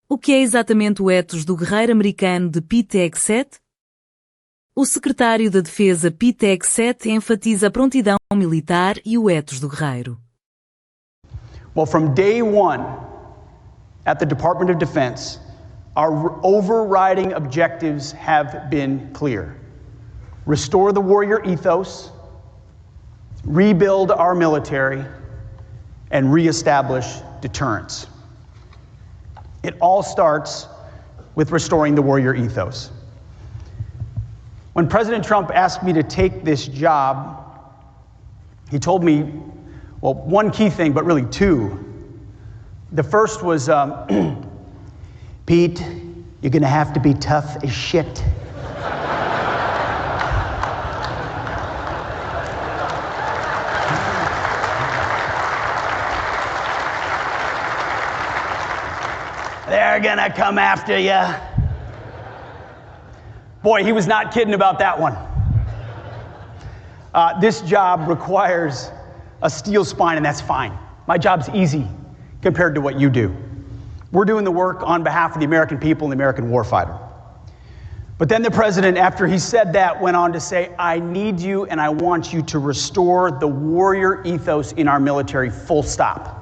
O que é exatamente o ethos do guerreiro americano de Pete Hegseth? O Secretário da Defesa Pete Hegseth enfatiza a prontidão militar e o ethos do guerreiro. Well, from day one at the Department of Defense, our overriding objectives have been clear. Restore the warrior ethos, rebuild our military, and reestablish deterrence. It all starts with restoring the warrior ethos. When President Trump asked me to take this job, he told me, well, one key thing, but really two. The first was, Pete, you're gonna have to be tough as shit. They're gonna come after you. Boy, he was not kidding about that one. This job requires a steel spine, and that's fine. My job's easy compared to what you do. We're doing the work on behalf of the American people and the American warfighter. But then the president, after he said that, went on to say, I need you and I want you to restore the warrior ethos in our military, full stop.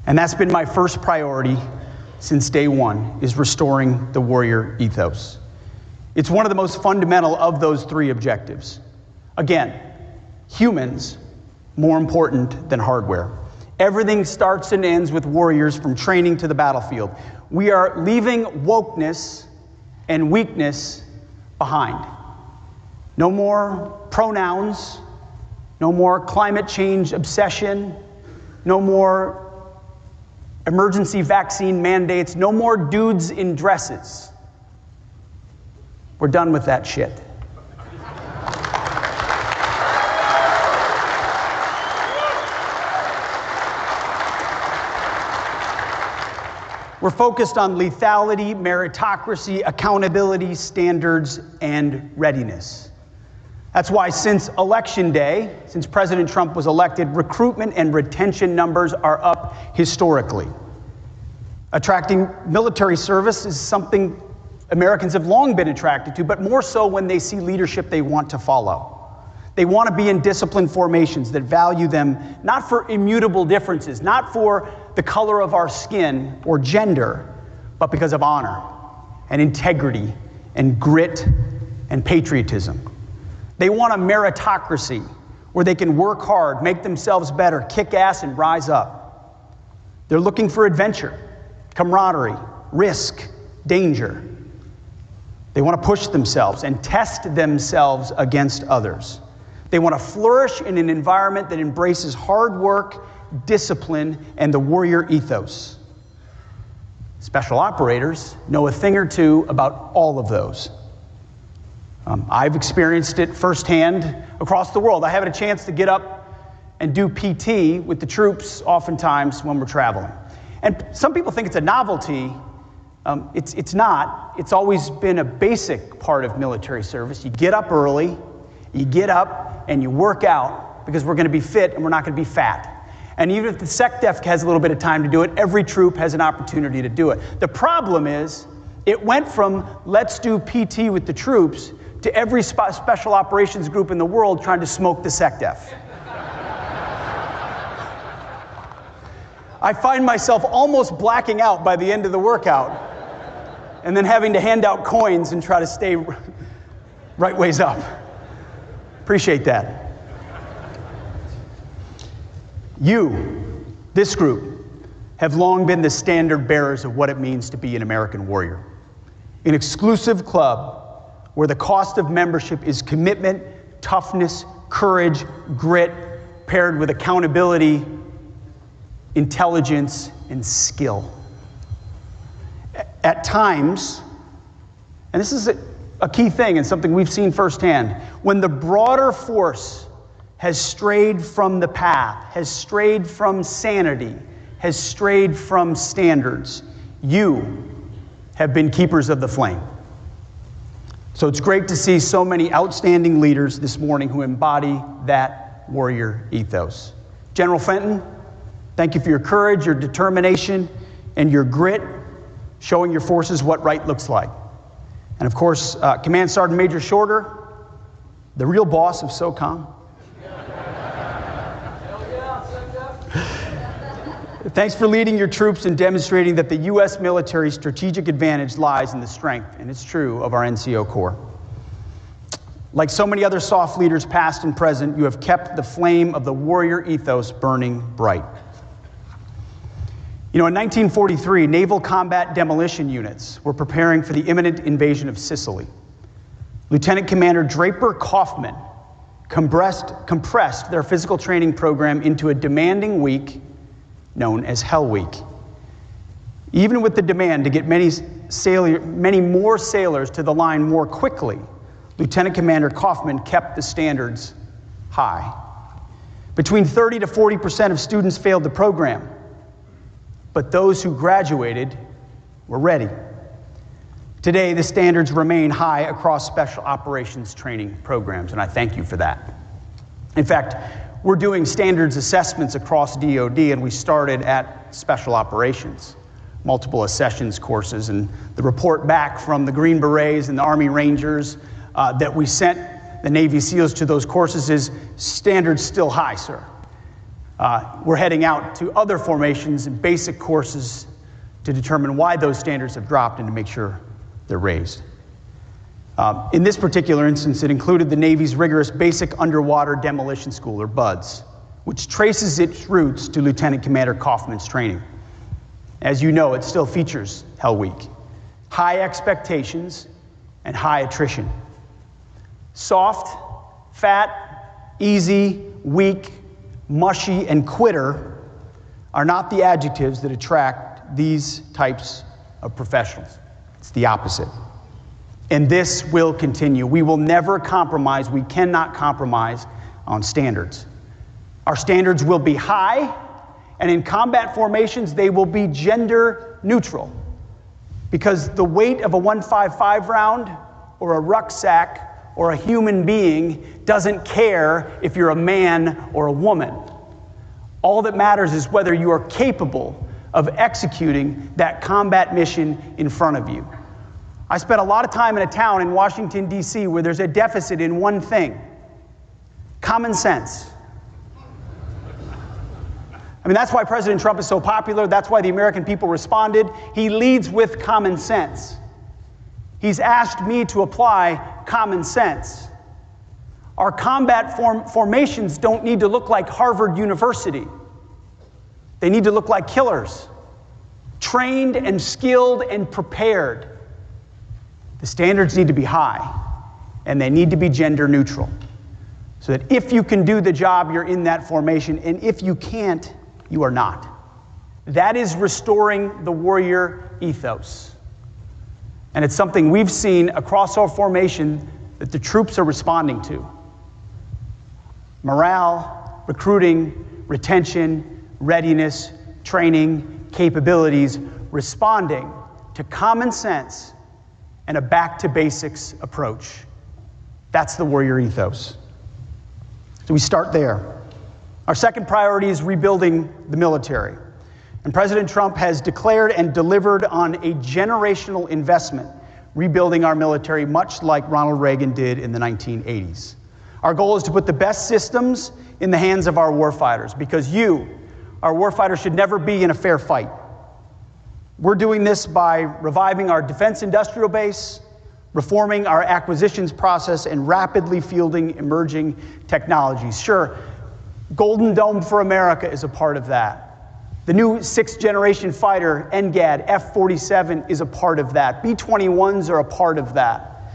And that's been my first priority since day one, is restoring the warrior ethos. It's one of the most fundamental of those three objectives. Again, humans more important than hardware. Everything starts and ends with warriors from training to the battlefield. We are leaving wokeness and weakness behind. No more pronouns, no more climate change obsession, no more emergency vaccine mandates, no more dudes in dresses. We're done with that shit. We're focused on lethality, meritocracy, accountability, standards, and readiness. That's why since Election Day, since President Trump was elected, recruitment and retention numbers are up historically. Attracting military service is something Americans have long been attracted to, but more so when they see leadership they want to follow. They want to be in disciplined formations that value them not for immutable differences, not for the color of our skin or gender, but because of honor and integrity and grit and patriotism. They want a meritocracy where they can work hard, make themselves better, kick ass, and rise up. They're looking for adventure, camaraderie, risk, danger. They want to push themselves and test themselves against others. They want to flourish in an environment that embraces hard work, discipline, and the warrior ethos. Special operators know a thing or two about all of those. I've experienced it firsthand across the world. I have had a chance to get up and do PT with the troops oftentimes when we're traveling. And some people think it's a novelty. It's not. It's always been a basic part of military service. You get up early, you get up and you work out because we're going to be fit and we're not going to be fat. And even if the SecDef has a little bit of time to do it, every troop has an opportunity to do it. The problem is, it went from let's do PT with the troops to every special operations group in the world trying to smoke the SecDef. I find myself almost blacking out by the end of the workout and then having to hand out coins and try to stay right ways up. Appreciate that. You, this group, have long been the standard bearers of what it means to be an American warrior. An exclusive club where the cost of membership is commitment, toughness, courage, grit, paired with accountability, intelligence, and skill. At times, and this is a key thing and something we've seen firsthand, when the broader force has strayed from the path, has strayed from sanity, has strayed from standards, you have been keepers of the flame. So it's great to see so many outstanding leaders this morning who embody that warrior ethos. General Fenton, thank you for your courage, your determination, and your grit showing your forces what right looks like. And of course, Command Sergeant Major Shorter, the real boss of SOCOM. Thanks for leading your troops and demonstrating that the U.S. military's strategic advantage lies in the strength, and it's true, of our NCO Corps. Like so many other soft leaders, past and present, you have kept the flame of the warrior ethos burning bright. You know, in 1943, naval combat demolition units were preparing for the imminent invasion of Sicily. Lieutenant Commander Draper Kaufman compressed their physical training program into a demanding week known as Hell Week. Even with the demand to get many more sailors to the line more quickly, Lieutenant Commander Kaufman kept the standards high. Between 30 to 40% of students failed the program, but those who graduated were ready. Today, the standards remain high across special operations training programs, and I thank you for that. In fact, we're doing standards assessments across DoD, and we started at special operations, multiple accessions courses, and the report back from the Green Berets and the Army Rangers that we sent the Navy SEALs to those courses is standards still high, sir. We're heading out to other formations and basic courses to determine why those standards have dropped and to make sure they're raised. In this particular instance, it included the Navy's rigorous Basic Underwater Demolition School, or BUDS, which traces its roots to Lieutenant Commander Kaufman's training. As you know, it still features Hell Week. High expectations and high attrition. Soft, fat, easy, weak, mushy, and quitter are not the adjectives that attract these types of professionals. It's the opposite. And this will continue. We will never compromise. We cannot compromise on standards. Our standards will be high, and in combat formations, they will be gender neutral. Because the weight of a .155 round or a rucksack or a human being doesn't care if you're a man or a woman. All that matters is whether you are capable of executing that combat mission in front of you. I spent a lot of time in a town in Washington, D.C. where there's a deficit in one thing: common sense. I mean, that's why President Trump is so popular. That's why the American people responded. He leads with common sense. He's asked me to apply common sense. Our combat formations don't need to look like Harvard University. They need to look like killers, trained and skilled and prepared. The standards need to be high, and they need to be gender neutral, so that if you can do the job, you're in that formation, and if you can't, you are not. That is restoring the warrior ethos. And it's something we've seen across our formation that the troops are responding to. Morale, recruiting, retention, readiness, training, capabilities, responding to common sense and a back-to-basics approach. That's the warrior ethos. So we start there. Our second priority is rebuilding the military. And President Trump has declared and delivered on a generational investment, rebuilding our military, much like Ronald Reagan did in the 1980s. Our goal is to put the best systems in the hands of our warfighters, because you, our warfighters, should never be in a fair fight. We're doing this by reviving our defense industrial base, reforming our acquisitions process, and rapidly fielding emerging technologies. Sure, Golden Dome for America is a part of that. The new sixth-generation fighter, NGAD, F-47, is a part of that. B-21s are a part of that.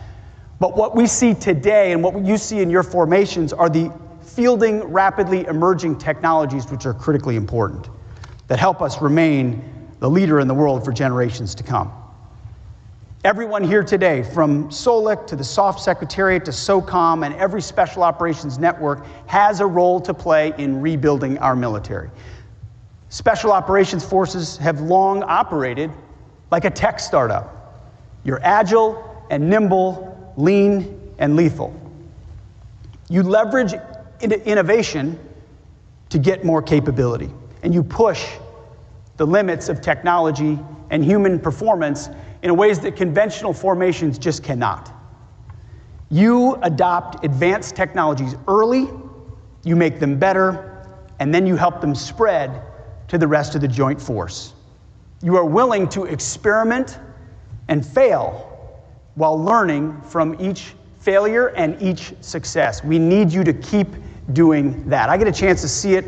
But what we see today and what you see in your formations are the fielding rapidly emerging technologies, which are critically important, that help us remain the leader in the world for generations to come. Everyone here today, from SOLIC to the SOF Secretariat to SOCOM and every Special Operations Network, has a role to play in rebuilding our military. Special Operations Forces have long operated like a tech startup. You're agile and nimble, lean and lethal. You leverage innovation to get more capability, and you push the limits of technology and human performance in ways that conventional formations just cannot. You adopt advanced technologies early, you make them better, and then you help them spread to the rest of the joint force. You are willing to experiment and fail while learning from each failure and each success. We need you to keep doing that. I get a chance to see it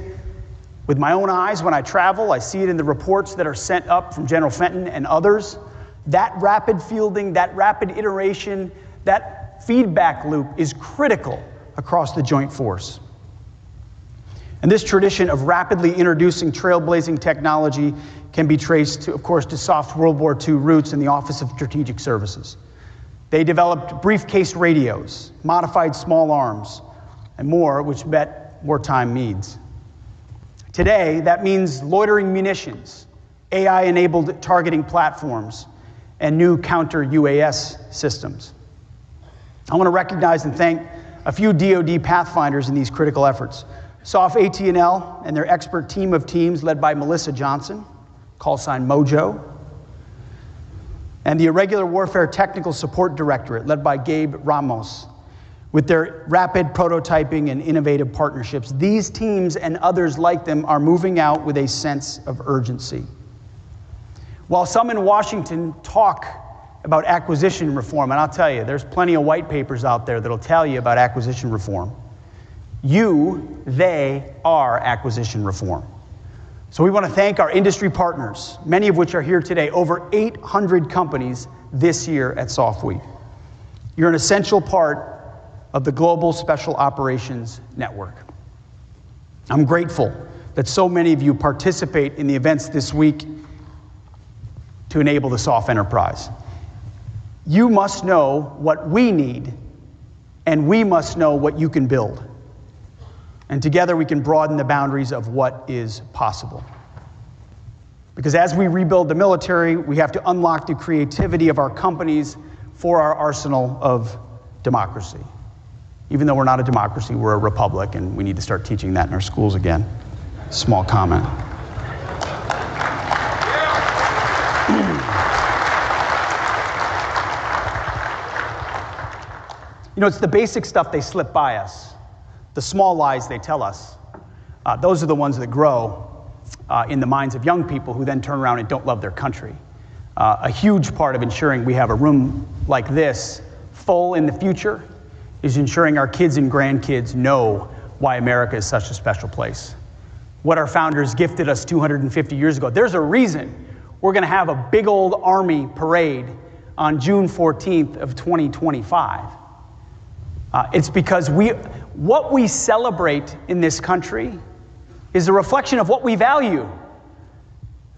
with my own eyes when I travel. I see it in the reports that are sent up from General Fenton and others. That rapid fielding, that rapid iteration, that feedback loop is critical across the joint force. And this tradition of rapidly introducing trailblazing technology can be traced, to, of course, to soft World War II roots in the Office of Strategic Services. They developed briefcase radios, modified small arms, and more, which met wartime needs. Today, that means loitering munitions, AI-enabled targeting platforms, and new counter-UAS systems. I want to recognize and thank a few DoD pathfinders in these critical efforts. SOF AT&L and their expert team of teams led by Melissa Johnson, call sign Mojo, and the Irregular Warfare Technical Support Directorate led by Gabe Ramos. With their rapid prototyping and innovative partnerships, these teams and others like them are moving out with a sense of urgency. While some in Washington talk about acquisition reform, and I'll tell you, there's plenty of white papers out there that'll tell you about acquisition reform. They are acquisition reform. So we want to thank our industry partners, many of which are here today, over 800 companies this year at SOF Week. You're an essential part of the Global Special Operations Network. I'm grateful that so many of you participate in the events this week to enable the SOF enterprise. You must know what we need, and we must know what you can build. And together we can broaden the boundaries of what is possible. Because as we rebuild the military, we have to unlock the creativity of our companies for our arsenal of democracy. Even though we're not a democracy, we're a republic, and we need to start teaching that in our schools again. Small comment. You know, it's the basic stuff they slip by us. The small lies they tell us. Those are the ones that grow in the minds of young people who then turn around and don't love their country. A huge part of ensuring we have a room like this full in the future is ensuring our kids and grandkids know why America is such a special place. What our founders gifted us 250 years ago. There's a reason we're going to have a big old Army parade on June 14th of 2025. It's because what we celebrate in this country is a reflection of what we value.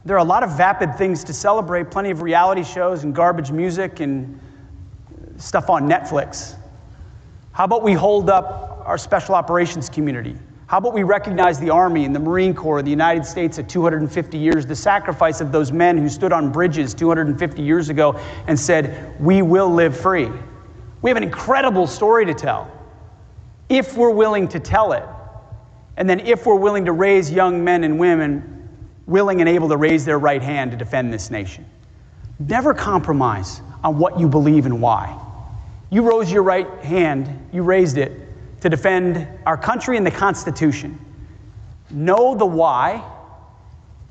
There are a lot of vapid things to celebrate, plenty of reality shows and garbage music and stuff on Netflix. How about we hold up our special operations community? How about we recognize the Army and the Marine Corps of the United States at 250 years, the sacrifice of those men who stood on bridges 250 years ago and said, "We will live free." We have an incredible story to tell, if we're willing to tell it, and then if we're willing to raise young men and women willing and able to raise their right hand to defend this nation. Never compromise on what you believe and why. You rose your right hand, you raised it to defend our country and the Constitution. Know the why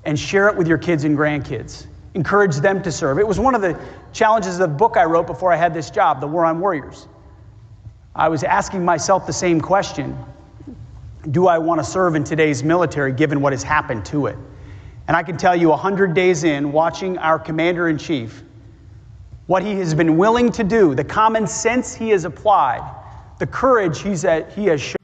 and share it with your kids and grandkids. Encourage them to serve. It was one of the challenges of the book I wrote before I had this job, The War on Warriors. I was asking myself the same question. Do I want to serve in today's military given what has happened to it? And I can tell you 100 days in, watching our commander-in-chief, what he has been willing to do, the common sense he has applied, the courage he has shown,